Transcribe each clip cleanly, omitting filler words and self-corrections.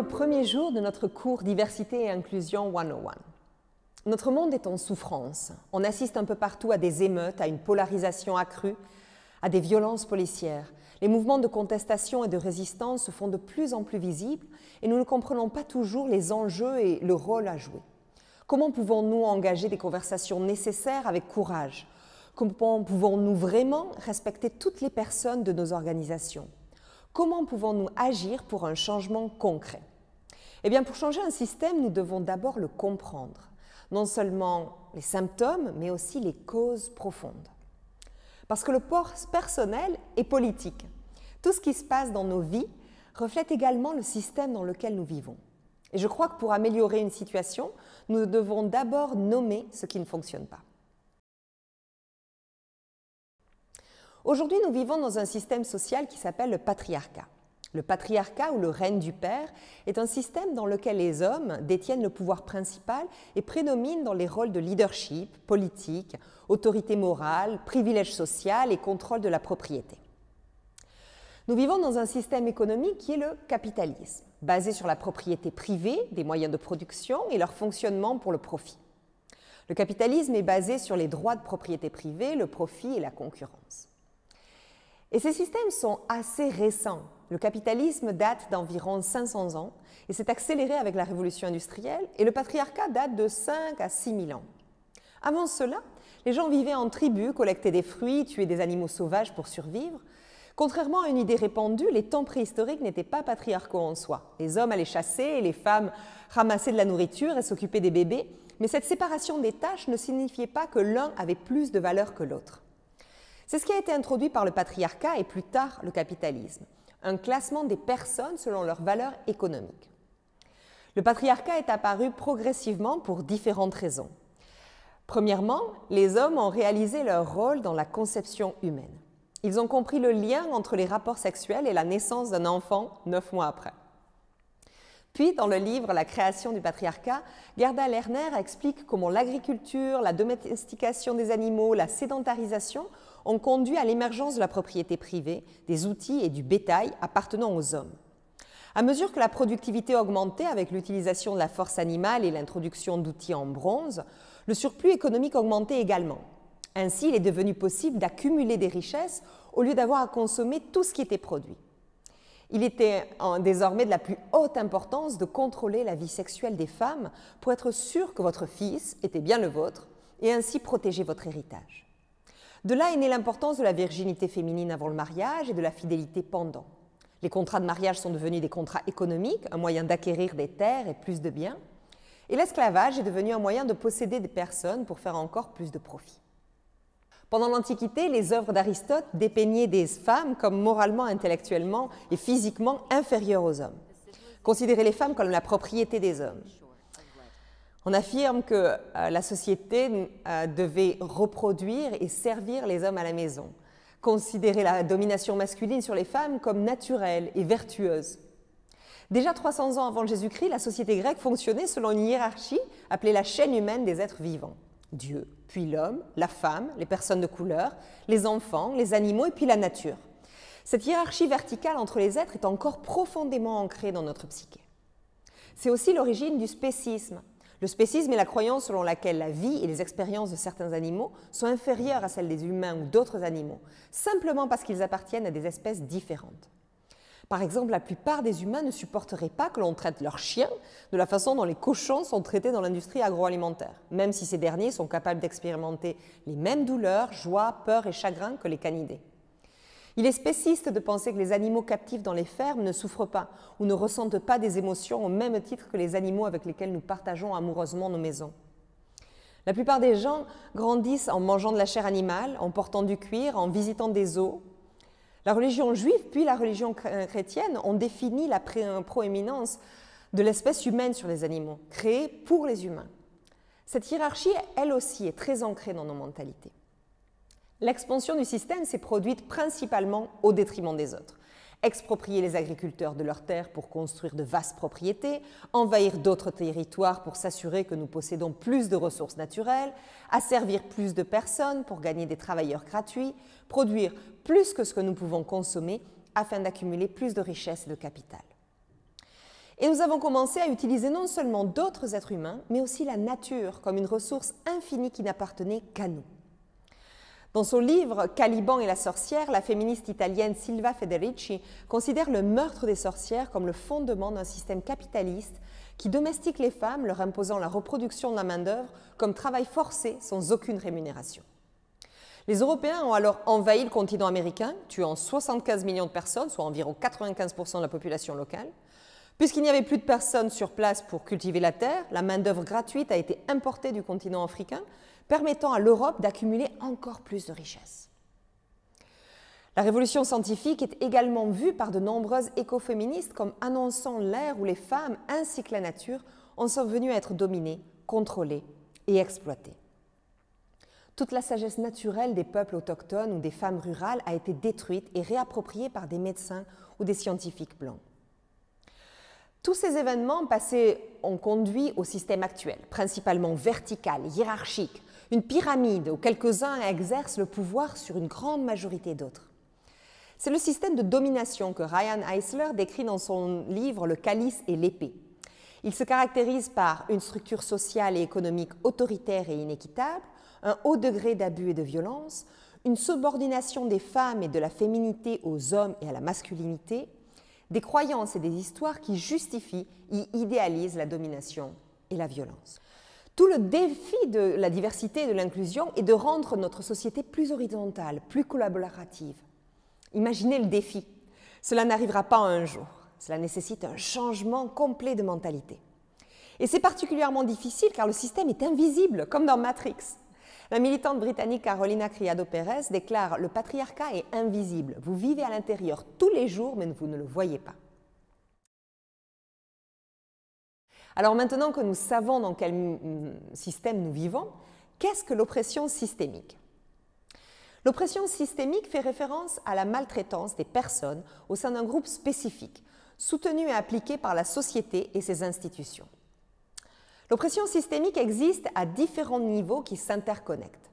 premier jour de notre cours Diversité et Inclusion 101. Notre monde est en souffrance. On assiste un peu partout à des émeutes, à une polarisation accrue, à des violences policières. Les mouvements de contestation et de résistance se font de plus en plus visibles et nous ne comprenons pas toujours les enjeux et le rôle à jouer. Comment pouvons-nous engager des conversations nécessaires avec courage? Comment pouvons-nous vraiment respecter toutes les personnes de nos organisations? Comment pouvons-nous agir pour un changement concret? Eh bien, pour changer un système, nous devons d'abord le comprendre. Non seulement les symptômes, mais aussi les causes profondes. Parce que le personnel est politique. Tout ce qui se passe dans nos vies reflète également le système dans lequel nous vivons. Et je crois que pour améliorer une situation, nous devons d'abord nommer ce qui ne fonctionne pas. Aujourd'hui, nous vivons dans un système social qui s'appelle le patriarcat. Le patriarcat ou le règne du père est un système dans lequel les hommes détiennent le pouvoir principal et prédominent dans les rôles de leadership, politique, autorité morale, privilège social et contrôle de la propriété. Nous vivons dans un système économique qui est le capitalisme, basé sur la propriété privée des moyens de production et leur fonctionnement pour le profit. Le capitalisme est basé sur les droits de propriété privée, le profit et la concurrence. Et ces systèmes sont assez récents. Le capitalisme date d'environ 500 ans et s'est accéléré avec la révolution industrielle et le patriarcat date de 5 à 6 000 ans. Avant cela, les gens vivaient en tribu, collectaient des fruits, tuaient des animaux sauvages pour survivre. Contrairement à une idée répandue, les temps préhistoriques n'étaient pas patriarcaux en soi. Les hommes allaient chasser et les femmes ramassaient de la nourriture et s'occupaient des bébés, mais cette séparation des tâches ne signifiait pas que l'un avait plus de valeur que l'autre. C'est ce qui a été introduit par le patriarcat et plus tard le capitalisme, un classement des personnes selon leur valeur économique. Le patriarcat est apparu progressivement pour différentes raisons. Premièrement, les hommes ont réalisé leur rôle dans la conception humaine. Ils ont compris le lien entre les rapports sexuels et la naissance d'un enfant 9 mois après. Puis, dans le livre « La création du patriarcat », Gerda Lerner explique comment l'agriculture, la domestication des animaux, la sédentarisation ont conduit à l'émergence de la propriété privée, des outils et du bétail appartenant aux hommes. À mesure que la productivité augmentait avec l'utilisation de la force animale et l'introduction d'outils en bronze, le surplus économique augmentait également. Ainsi, il est devenu possible d'accumuler des richesses au lieu d'avoir à consommer tout ce qui était produit. Il était désormais de la plus haute importance de contrôler la vie sexuelle des femmes pour être sûr que votre fils était bien le vôtre et ainsi protéger votre héritage. De là est née l'importance de la virginité féminine avant le mariage et de la fidélité pendant. Les contrats de mariage sont devenus des contrats économiques, un moyen d'acquérir des terres et plus de biens. Et l'esclavage est devenu un moyen de posséder des personnes pour faire encore plus de profit. Pendant l'Antiquité, les œuvres d'Aristote dépeignaient des femmes comme moralement, intellectuellement et physiquement inférieures aux hommes. Considéraient les femmes comme la propriété des hommes. On affirme que la société devait reproduire et servir les hommes à la maison. Considérer la domination masculine sur les femmes comme naturelle et vertueuse. Déjà 300 ans avant Jésus-Christ, la société grecque fonctionnait selon une hiérarchie appelée la chaîne humaine des êtres vivants. Dieu, puis l'homme, la femme, les personnes de couleur, les enfants, les animaux et puis la nature. Cette hiérarchie verticale entre les êtres est encore profondément ancrée dans notre psyché. C'est aussi l'origine du spécisme. Le spécisme est la croyance selon laquelle la vie et les expériences de certains animaux sont inférieures à celles des humains ou d'autres animaux, simplement parce qu'ils appartiennent à des espèces différentes. Par exemple, la plupart des humains ne supporteraient pas que l'on traite leurs chiens de la façon dont les cochons sont traités dans l'industrie agroalimentaire, même si ces derniers sont capables d'expérimenter les mêmes douleurs, joies, peurs et chagrins que les canidés. Il est spéciste de penser que les animaux captifs dans les fermes ne souffrent pas ou ne ressentent pas des émotions au même titre que les animaux avec lesquels nous partageons amoureusement nos maisons. La plupart des gens grandissent en mangeant de la chair animale, en portant du cuir, en visitant des zoos. La religion juive puis la religion chrétienne ont défini la proéminence de l'espèce humaine sur les animaux, créée pour les humains. Cette hiérarchie, elle aussi, est très ancrée dans nos mentalités. L'expansion du système s'est produite principalement au détriment des autres. Exproprier les agriculteurs de leurs terres pour construire de vastes propriétés, envahir d'autres territoires pour s'assurer que nous possédons plus de ressources naturelles, asservir plus de personnes pour gagner des travailleurs gratuits, produire plus que ce que nous pouvons consommer afin d'accumuler plus de richesses et de capital. Et nous avons commencé à utiliser non seulement d'autres êtres humains, mais aussi la nature comme une ressource infinie qui n'appartenait qu'à nous. Dans son livre « Caliban et la sorcière », la féministe italienne Silvia Federici considère le meurtre des sorcières comme le fondement d'un système capitaliste qui domestique les femmes, leur imposant la reproduction de la main-d'œuvre comme travail forcé sans aucune rémunération. Les Européens ont alors envahi le continent américain, tuant 75 millions de personnes, soit environ 95% de la population locale. Puisqu'il n'y avait plus de personnes sur place pour cultiver la terre, la main-d'œuvre gratuite a été importée du continent africain, permettant à l'Europe d'accumuler encore plus de richesses. La révolution scientifique est également vue par de nombreuses écoféministes comme annonçant l'ère où les femmes ainsi que la nature en sont venues à être dominées, contrôlées et exploitées. Toute la sagesse naturelle des peuples autochtones ou des femmes rurales a été détruite et réappropriée par des médecins ou des scientifiques blancs. Tous ces événements passés ont conduit au système actuel, principalement vertical, hiérarchique, une pyramide où quelques-uns exercent le pouvoir sur une grande majorité d'autres. C'est le système de domination que Ryan Eisler décrit dans son livre « Le calice et l'épée ». Il se caractérise par une structure sociale et économique autoritaire et inéquitable, un haut degré d'abus et de violence, une subordination des femmes et de la féminité aux hommes et à la masculinité, des croyances et des histoires qui justifient et idéalisent la domination et la violence. Tout le défi de la diversité et de l'inclusion est de rendre notre société plus horizontale, plus collaborative. Imaginez le défi. Cela n'arrivera pas en un jour. Cela nécessite un changement complet de mentalité. Et c'est particulièrement difficile car le système est invisible, comme dans Matrix. La militante britannique Carolina Criado Pérez déclare « Le patriarcat est invisible. Vous vivez à l'intérieur tous les jours, mais vous ne le voyez pas. » Alors maintenant que nous savons dans quel système nous vivons, qu'est-ce que l'oppression systémique? L'oppression systémique fait référence à la maltraitance des personnes au sein d'un groupe spécifique, soutenu et appliqué par la société et ses institutions. L'oppression systémique existe à différents niveaux qui s'interconnectent.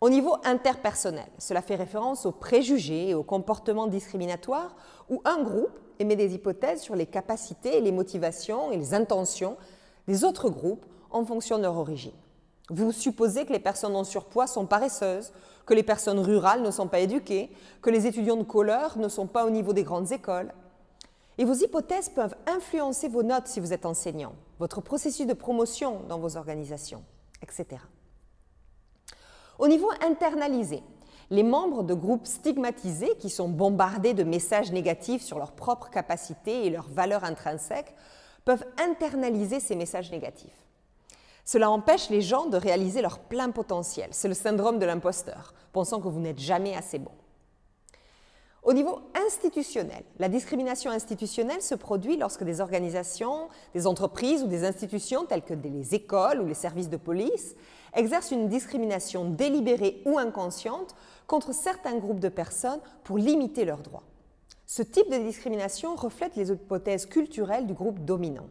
Au niveau interpersonnel, cela fait référence aux préjugés et aux comportements discriminatoires où un groupe émet des hypothèses sur les capacités, les motivations et les intentions des autres groupes en fonction de leur origine. Vous supposez que les personnes en surpoids sont paresseuses, que les personnes rurales ne sont pas éduquées, que les étudiants de couleur ne sont pas au niveau des grandes écoles. Et vos hypothèses peuvent influencer vos notes si vous êtes enseignant, votre processus de promotion dans vos organisations, etc. Au niveau internalisé, les membres de groupes stigmatisés qui sont bombardés de messages négatifs sur leurs propres capacités et leurs valeurs intrinsèques peuvent internaliser ces messages négatifs. Cela empêche les gens de réaliser leur plein potentiel. C'est le syndrome de l'imposteur, pensant que vous n'êtes jamais assez bon. Au niveau institutionnel, la discrimination institutionnelle se produit lorsque des organisations, des entreprises ou des institutions telles que les écoles ou les services de police exercent une discrimination délibérée ou inconsciente contre certains groupes de personnes pour limiter leurs droits. Ce type de discrimination reflète les hypothèses culturelles du groupe dominant.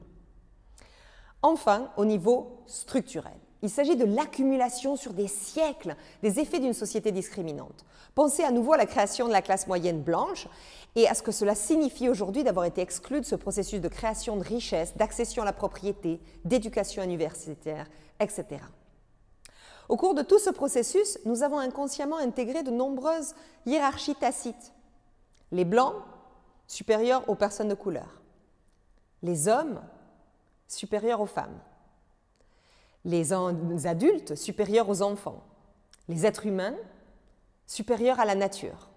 Enfin, au niveau structurel, il s'agit de l'accumulation sur des siècles des effets d'une société discriminante. Pensez à nouveau à la création de la classe moyenne blanche et à ce que cela signifie aujourd'hui d'avoir été exclu de ce processus de création de richesse, d'accession à la propriété, d'éducation universitaire, etc. Au cours de tout ce processus, nous avons inconsciemment intégré de nombreuses hiérarchies tacites. Les blancs, supérieurs aux personnes de couleur. Les hommes, supérieurs aux femmes. Les adultes, supérieurs aux enfants. Les êtres humains, supérieurs à la nature.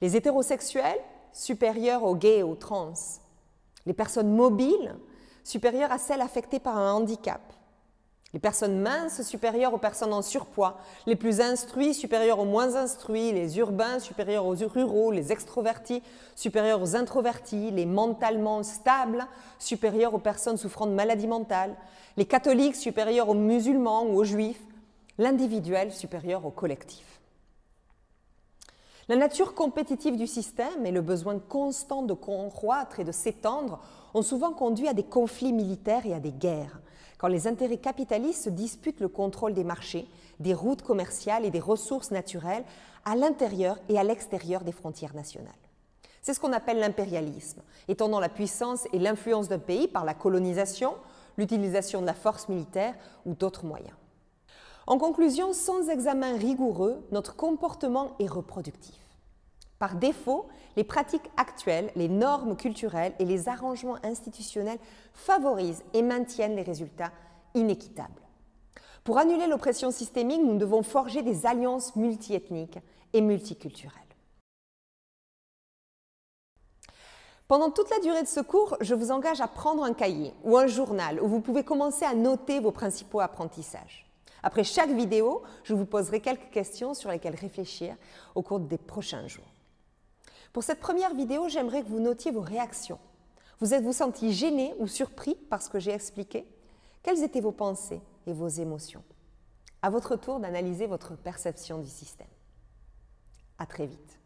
Les hétérosexuels, supérieurs aux gays et aux trans. Les personnes mobiles, supérieures à celles affectées par un handicap. Les personnes minces, supérieures aux personnes en surpoids. Les plus instruits, supérieurs aux moins instruits. Les urbains, supérieurs aux ruraux. Les extrovertis, supérieurs aux introvertis. Les mentalement stables, supérieurs aux personnes souffrant de maladies mentales. Les catholiques, supérieurs aux musulmans ou aux juifs. L'individuel, supérieur au collectif. La nature compétitive du système et le besoin constant de croître et de s'étendre ont souvent conduit à des conflits militaires et à des guerres, quand les intérêts capitalistes se disputent le contrôle des marchés, des routes commerciales et des ressources naturelles à l'intérieur et à l'extérieur des frontières nationales. C'est ce qu'on appelle l'impérialisme, étendant la puissance et l'influence d'un pays par la colonisation, l'utilisation de la force militaire ou d'autres moyens. En conclusion, sans examen rigoureux, notre comportement est reproductif. Par défaut, les pratiques actuelles, les normes culturelles et les arrangements institutionnels favorisent et maintiennent les résultats inéquitables. Pour annuler l'oppression systémique, nous devons forger des alliances multiethniques et multiculturelles. Pendant toute la durée de ce cours, je vous engage à prendre un cahier ou un journal où vous pouvez commencer à noter vos principaux apprentissages. Après chaque vidéo, je vous poserai quelques questions sur lesquelles réfléchir au cours des prochains jours. Pour cette première vidéo, j'aimerais que vous notiez vos réactions. Vous êtes-vous senti gêné ou surpris par ce que j'ai expliqué? Quelles étaient vos pensées et vos émotions? À votre tour d'analyser votre perception du système. À très vite.